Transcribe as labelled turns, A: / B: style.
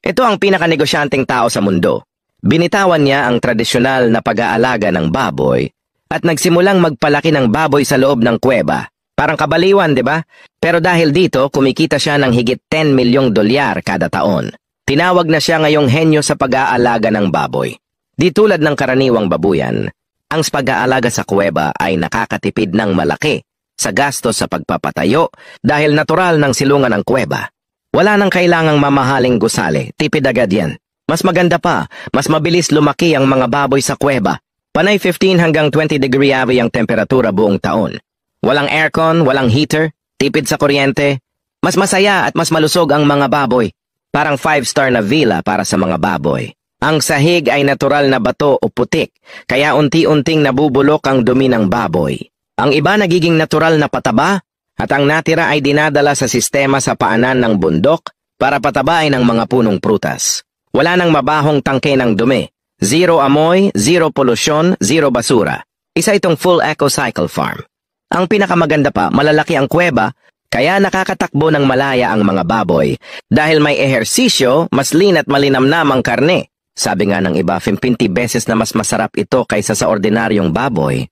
A: Ito ang pinakanegosyanteng tao sa mundo. Binitawan niya ang tradisyonal na pag-aalaga ng baboy at nagsimulang magpalaki ng baboy sa loob ng kuweba. Parang kabaliwan, di ba? Pero dahil dito, kumikita siya ng higit 10 milyong dolyar kada taon. Tinawag na siya ngayong henyo sa pag-aalaga ng baboy. Di tulad ng karaniwang babuyan, ang pag-aalaga sa kuweba ay nakakatipid ng malaki sa gastos sa pagpapatayo dahil natural ng silungan ng kuweba. Wala nang kailangang mamahaling gusali, tipid agad yan. Mas maganda pa, mas mabilis lumaki ang mga baboy sa kuweba. Panay 15 hanggang 20 degree Avi ang temperatura buong taon. Walang aircon, walang heater, tipid sa kuryente. Mas masaya at mas malusog ang mga baboy. Parang 5-star na villa para sa mga baboy. Ang sahig ay natural na bato o putik, kaya unti-unting nabubulok ang dumi ng baboy. Ang iba nagiging natural na pataba, at ang natira ay dinadala sa sistema sa paanan ng bundok para patabain ang mga punong prutas. Wala nang mabahong tangke ng dumi. Zero amoy, zero polusyon, zero basura. Isa itong full eco-cycle farm. Ang pinakamaganda pa, malalaki ang kuweba, kaya nakakatakbo ng malaya ang mga baboy. Dahil may ehersisyo, mas lean at malinamnam ang karne. Sabi nga ng iba, 50 beses na mas masarap ito kaysa sa ordinaryong baboy.